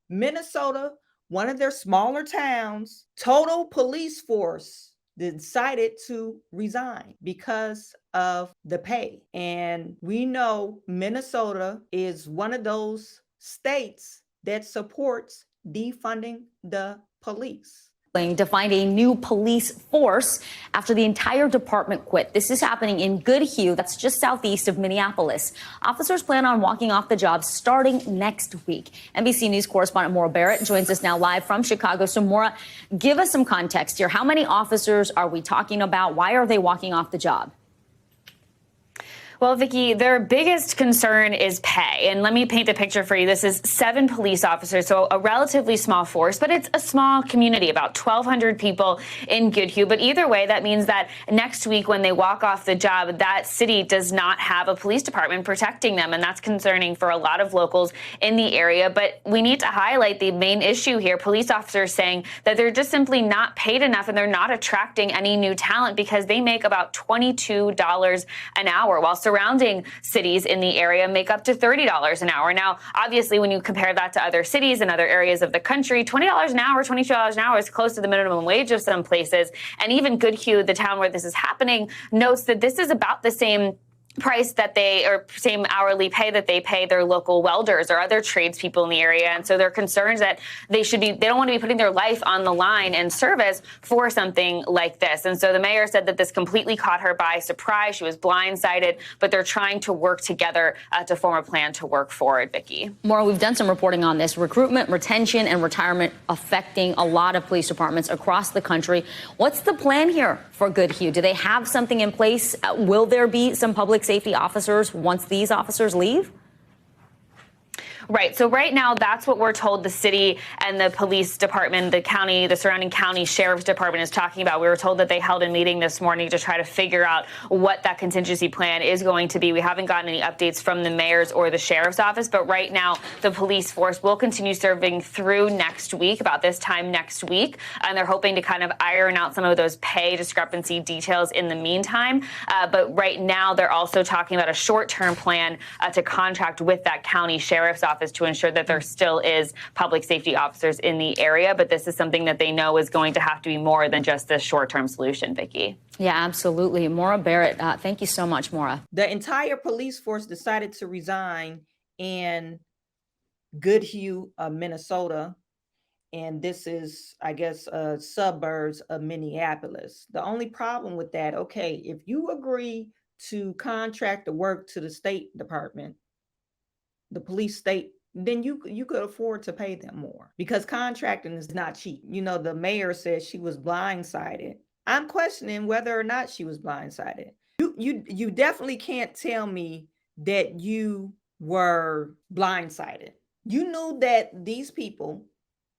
Minnesota, one of their smaller towns, total police force decided to resign because of the pay. And we know Minnesota is one of those states that supports defunding the police. To find a new police force after the entire department quit. This is happening in Goodhue, that's just southeast of Minneapolis. Officers plan on walking off the job starting next week. NBC News correspondent Maura Barrett joins us now live from Chicago. So Maura, give us some context here. How many officers are we talking about? Why are they walking off the job? Well, Vicki, their biggest concern is pay. And let me paint the picture for you. This is 7 police officers, so a relatively small force, but it's a small community, about 1,200 people in Goodhue. But either way, that means that next week when they walk off the job, that city does not have a police department protecting them. And that's concerning for a lot of locals in the area. But we need to highlight the main issue here. Police officers saying that they're just simply not paid enough and they're not attracting any new talent because they make about $22 an hour, while surrounding cities in the area make up to $30 an hour. Now, obviously, when you compare that to other cities and other areas of the country, $20 an hour, $22 an hour is close to the minimum wage of some places. And even Goodhue, the town where this is happening, notes that this is about the same price that same hourly pay that they pay their local welders or other tradespeople in the area. And so they're concerned that they don't want to be putting their life on the line in service for something like this. And so the mayor said that this completely caught her by surprise. She was blindsided, but they're trying to work together to form a plan to work forward, Vicki. Maura, we've done some reporting on this. Recruitment, retention, and retirement affecting a lot of police departments across the country. What's the plan here for Goodhue? Do they have something in place? Will there be some public safety officers once these officers leave? Right. So right now, that's what we're told the city and the police department, the county, the surrounding county sheriff's department is talking about. We were told that they held a meeting this morning to try to figure out what that contingency plan is going to be. We haven't gotten any updates from the mayor's or the sheriff's office, but right now the police force will continue serving through next week, about this time next week. And they're hoping to kind of iron out some of those pay discrepancy details in the meantime. But right now, they're also talking about a short-term plan to contract with that county sheriff's office to ensure that there still is public safety officers in the area. But this is something that they know is going to have to be more than just this short-term solution, Vicki. Yeah, absolutely. Maura Barrett, thank you so much, Maura. The entire police force decided to resign in Goodhue, Minnesota. And this is, I guess, suburbs of Minneapolis. The only problem with that, okay, if you agree to contract the work to the State Department, the police state, then you could afford to pay them more, because contracting is not cheap. You know, the mayor said she was blindsided. I'm questioning whether or not she was blindsided. You definitely can't tell me that you were blindsided. You knew that these people,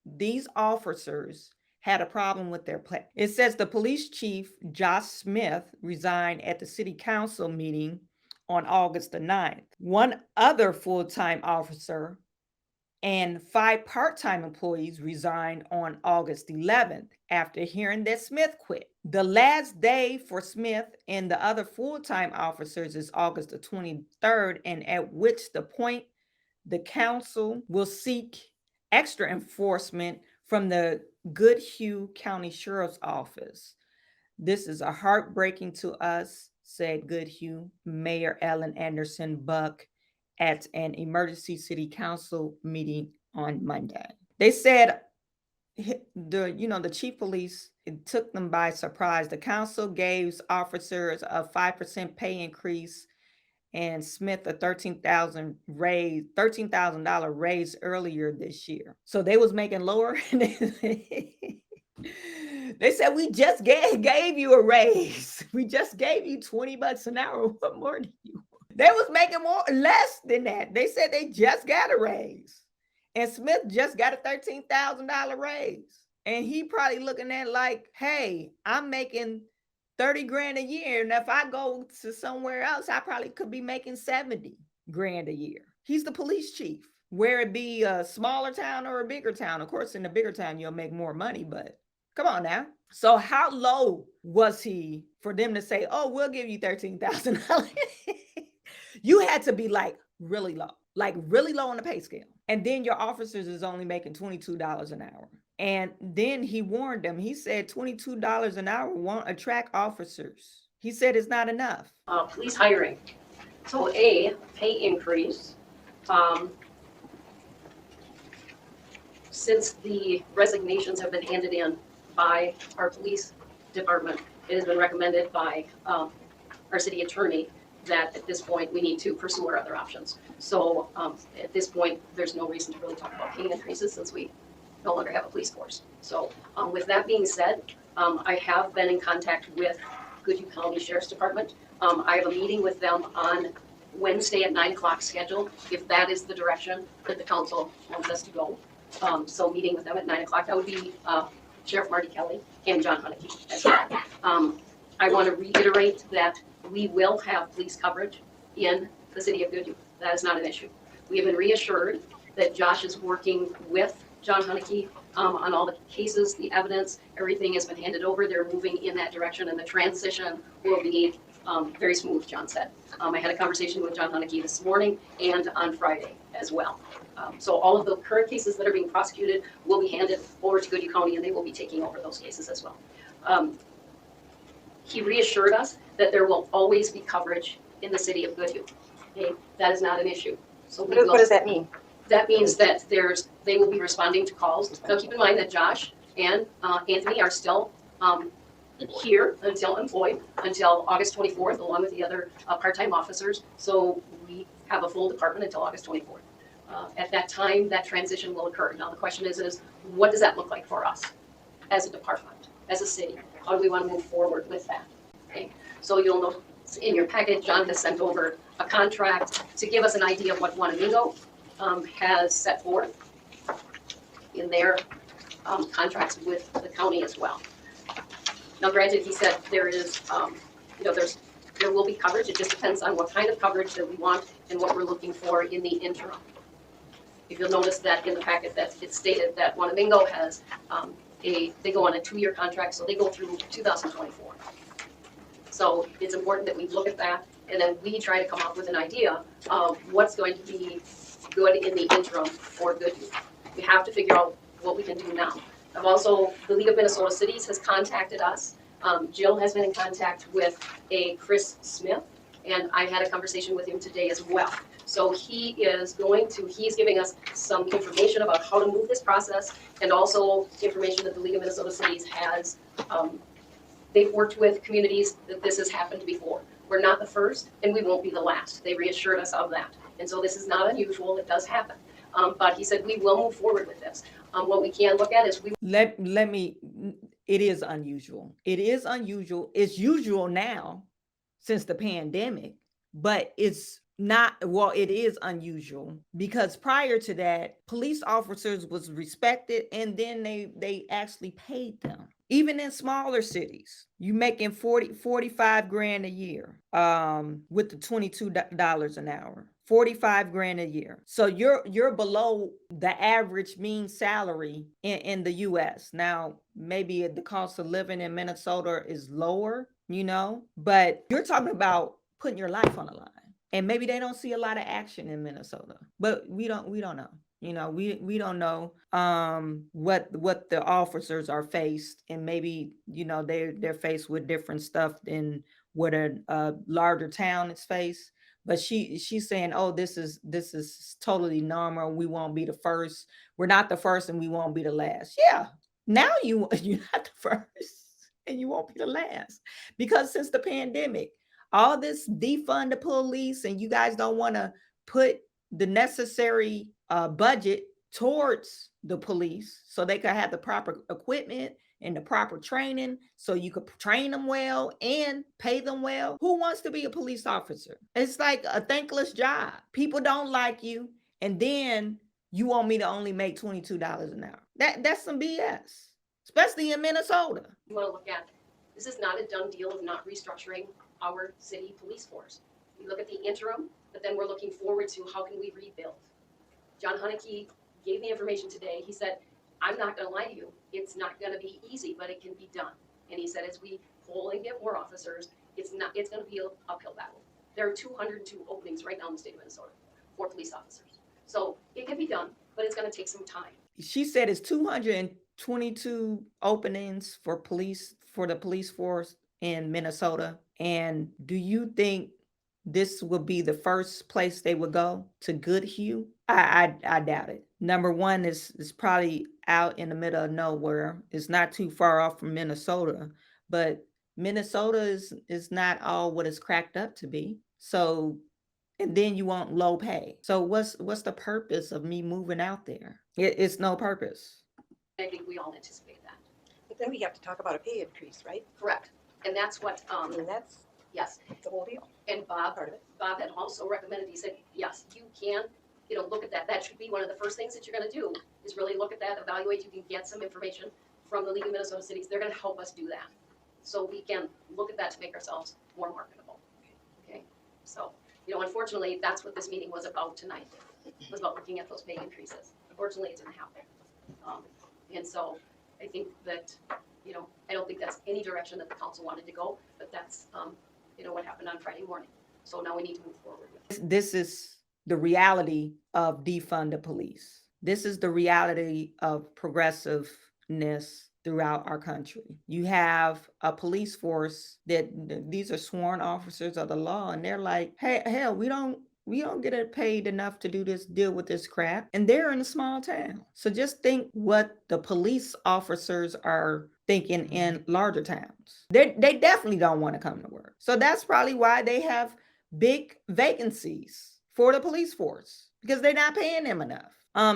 these officers, had a problem with their pay. It says the police chief, Josh Smith, resigned at the city council meeting on August the 9th. One other full-time officer and 5 part-time employees resigned on August 11th after hearing that Smith quit. The last day for Smith and the other full-time officers is August the 23rd, and at which the point the council will seek extra enforcement from the Goodhue County Sheriff's Office. This is a heartbreaking to us, said Goodhue Mayor Ellen Anderson Buck at an emergency city council meeting on Monday. They said the chief police, it took them by surprise. The council gave officers a 5% pay increase and Smith a $13,000 raise earlier this year. So they was making lower. They said, we just gave you a raise. We just gave you $20 an hour. What more do you want? They was making less than that. They said they just got a raise. And Smith just got a $13,000 raise. And he probably looking at like, hey, I'm making 30 grand a year. And if I go to somewhere else, I probably could be making 70 grand a year. He's the police chief. Where it be a smaller town or a bigger town. Of course, in a bigger town, you'll make more money, but come on now. So how low was he for them to say, oh, we'll give you $13,000? You had to be like really low on the pay scale. And then your officers is only making $22 an hour. And then he warned them. He said $22 an hour won't attract officers. He said it's not enough. Police hiring. So pay increase. Since the resignations have been handed in by our police department, it has been recommended by our city attorney that at this point we need to pursue our other options. So at this point, there's no reason to really talk about pay increases since we no longer have a police force. So with that being said, I have been in contact with Goodhue County Sheriff's Department. I have a meeting with them on Wednesday at 9 o'clock scheduled, if that is the direction that the council wants us to go. So meeting with them at 9 o'clock, that would be Sheriff Marty Kelly and John Hunnicky as well. I want to reiterate that we will have police coverage in the city of Goodhue. That is not an issue. We have been reassured that Josh is working with John Hunnicky on all the cases, the evidence, everything has been handed over. They're moving in that direction, and the transition will be very smooth, John said. I had a conversation with John Hunnicky this morning and on Friday as well. So all of the current cases that are being prosecuted will be handed over to Goodhue County, and they will be taking over those cases as well. He reassured us that there will always be coverage in the city of Goodhue. Okay? That is not an issue. So what does that mean? That means that they will be responding to calls. Now keep in mind that Josh and Anthony are still here employed until August 24th, along with the other part-time officers. So we have a full department until August 24th. At that time, that transition will occur. Now the question is what does that look like for us as a department, as a city? How do we want to move forward with that? Okay. So you'll know in your packet, John has sent over a contract to give us an idea of what Wanamingo has set forth in their contracts with the county as well. Now, granted, he said there is, there will be coverage. It just depends on what kind of coverage that we want and what we're looking for in the interim. If you'll notice that in the packet that it's stated that Wanamingo has they go on a 2-year contract, so they go through 2024. So it's important that we look at that, and then we try to come up with an idea of what's going to be good in the interim for Goodhue. We have to figure out what we can do now. The League of Minnesota Cities has contacted us. Jill has been in contact with a Chris Smith, and I had a conversation with him today as well. So he's giving us some information about how to move this process, and also information that the League of Minnesota Cities has. They've worked with communities that this has happened before. We're not the first, and we won't be the last. They reassured us of that. And so this is not unusual. It does happen. But he said we will move forward with this. What we can look at is it is unusual. It is unusual. It's usual now since the pandemic, but it's not, it is unusual because prior to that, police officers was respected, and then they actually paid them. Even in smaller cities, you making 45 grand a year with the $22 an hour. 45 grand a year. So you're below the average mean salary in the US. Now, maybe the cost of living in Minnesota is lower, but you're talking about putting your life on the line. And maybe they don't see a lot of action in Minnesota, but we don't know. We don't know what the officers are faced, and maybe they're faced with different stuff than what a larger town is faced. But she's saying, oh, this is totally normal. We won't be the first. We're not the first, and we won't be the last. Yeah, now you're not the first, and you won't be the last, because since the pandemic, all this defund the police, and you guys don't want to put the necessary budget towards the police so they could have the proper equipment and the proper training, so you could train them well and pay them well. Who wants to be a police officer? It's like a thankless job. People don't like you, and then you want me to only make $22 an hour. That's some BS, especially in Minnesota. You want to look at, this is not a done deal of not restructuring our city police force. We look at the interim, but then we're looking forward to how can we rebuild. John Hunnicky gave me information today. He said, I'm not going to lie to you. It's not going to be easy, but it can be done. And he said, as we pull and get more officers, it's going to be an uphill battle. There are 202 openings right now in the state of Minnesota for police officers. So it can be done. but it's going to take some time. She said it's 222 openings for the police force in Minnesota. And do you think this will be the first place they would go, to Goodhue? I doubt it. Number one is probably out in the middle of nowhere. It's not too far off from Minnesota, but Minnesota is not all what it's cracked up to be. So, and then you want low pay. So what's the purpose of me moving out there? It's no purpose. I think we all anticipate that. But then we have to talk about a pay increase, right? Correct. And that's what, I mean, that's yes. the whole deal. And Bob had also recommended, he said, yes, you can, look at that. That should be one of the first things that you're going to do, is really look at that, evaluate. You can get some information from the League of Minnesota Cities. They're going to help us do that. So we can look at that to make ourselves more marketable. Okay. So, unfortunately, that's what this meeting was about tonight. It was about looking at those pay increases. Unfortunately, it didn't happen. And so I think that, I don't think that's any direction that the council wanted to go, but that's, what happened on Friday morning. So now we need to move forward with it. This is the reality of defund the police. This is the reality of progressiveness throughout our country. You have a police force that these are sworn officers of the law, and they're like, hey, hell, we don't get paid enough to deal with this crap. And they're in a small town. So just think what the police officers are thinking in larger towns. They definitely don't want to come to work. So that's probably why they have big vacancies for the police force, because they're not paying them enough.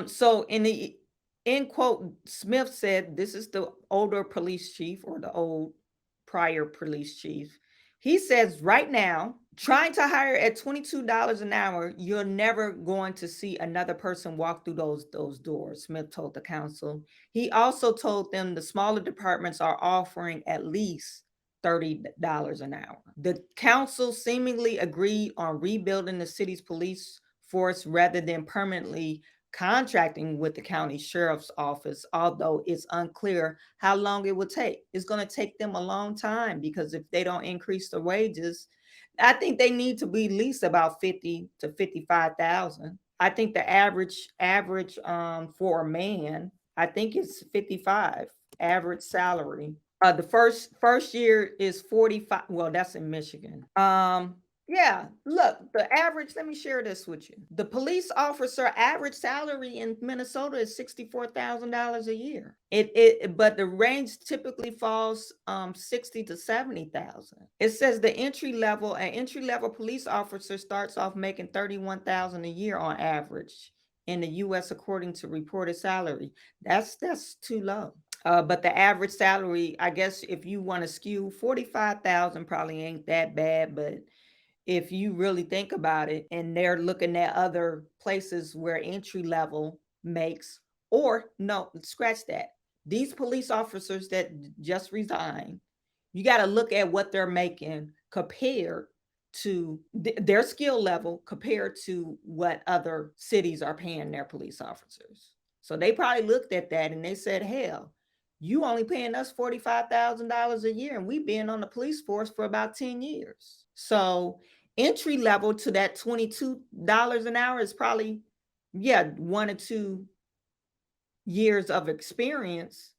So in quote, Smith said, this is the older police chief, or the old prior police chief. He says right now, trying to hire at $22 an hour, you're never going to see another person walk through those doors, Smith told the council. He also told them the smaller departments are offering at least $30 an hour. The council seemingly agreed on rebuilding the city's police force rather than permanently contracting with the county sheriff's office, although it's unclear how long it will take. It's going to take them a long time, because if they don't increase the wages, I think they need to be at least about 50 to 55,000. I think the average for a man, I think it's 55 average salary. The first year is 45. Well, that's in Michigan. Yeah, look, the average, let me share this with you. The police officer average salary in Minnesota is $64,000 a year. But the range typically falls 60 to 70,000. It says an entry level police officer starts off making $31,000 a year on average in the US, according to reported salary. That's too low. But the average salary, I guess if you want to skew, 45,000 probably ain't that bad, but if you really think about it, and they're looking at other places where entry level makes, or no, scratch that. These police officers that just resigned, you got to look at what they're making compared to their skill level, compared to what other cities are paying their police officers. So they probably looked at that and they said, hell, you only paying us $45,000 a year, and we've been on the police force for about 10 years. So entry level to that $22 an hour is probably, 1 or 2 years of experience.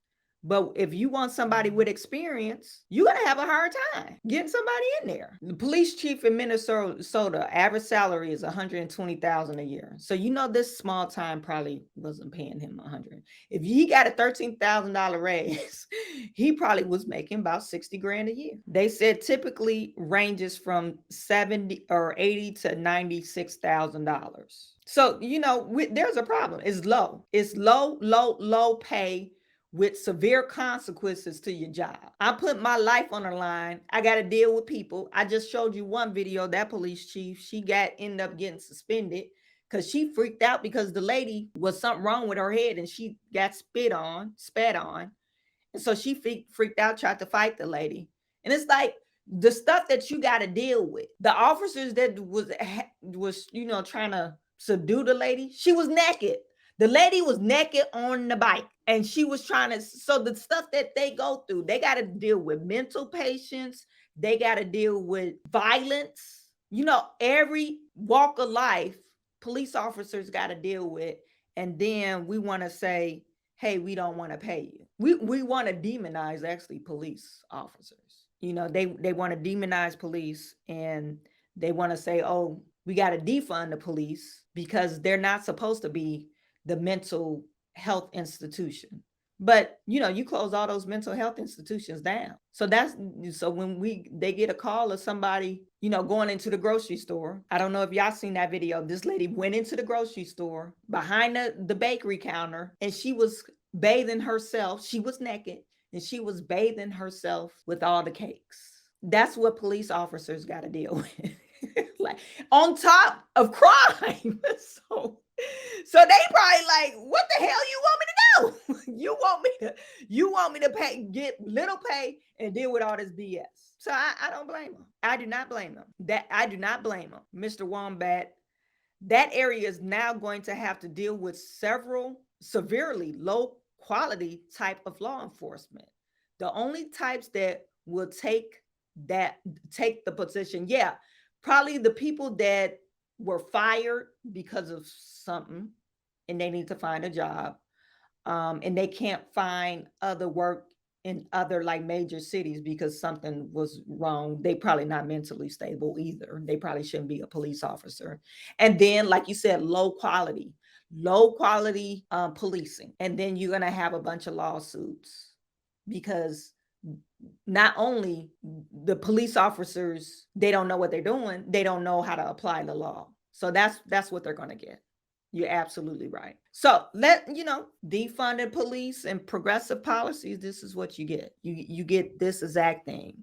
But if you want somebody with experience, you're going to have a hard time getting somebody in there. The police chief in Minnesota, average salary is $120,000 a year. So this small time probably wasn't paying him $100,000. If he got a $13,000 raise, he probably was making about $60,000 a year. They said typically ranges from $70,000 or $80,000 to $96,000. So there's a problem. It's low. It's low pay, with severe consequences to your job. I put my life on the line. I got to deal with people. I just showed you one video, that police chief, she ended up getting suspended because she freaked out because the lady was something wrong with her head and she got spat on. And so she freaked out, tried to fight the lady. And it's like the stuff that you got to deal with. The officers that was trying to subdue the lady, she was naked. The lady was naked on the bike, and she was so the stuff that they go through, they got to deal with mental patients. They got to deal with violence. Every walk of life, police officers got to deal with. and then we want to say, hey, we don't want to pay you. We want to demonize actually police officers. You know, they want to demonize police, and they want to say, oh, we got to defund the police because they're not supposed to be the mental health institution. But you know, you close all those mental health institutions down. So when they get a call of somebody, you know, going into the grocery store. I don't know if y'all seen that video. This lady went into the grocery store behind the bakery counter, and she was bathing herself. She was naked, and she was bathing herself with all the cakes. That's what police officers got to deal with. Like, on top of crime. So they probably like, what the hell you want me to do? you want me to pay, get little pay, and deal with all this BS. So I don't blame them. I do not blame them. I do not blame them. Mr. Wombat, that area is now going to have to deal with several severely low quality type of law enforcement. The only types that will take the position, yeah, probably the people that were fired because of something and they need to find a job, and they can't find other work in other like major cities because something was wrong. They probably not mentally stable either. They probably shouldn't be a police officer. And then, like you said, low quality policing. And then you're going to have a bunch of lawsuits because not only the police officers, they don't know what they're doing, they don't know how to apply the law. So that's what they're going to get. You're absolutely right. So defunded police and progressive policies, this is what you get. You get this exact thing.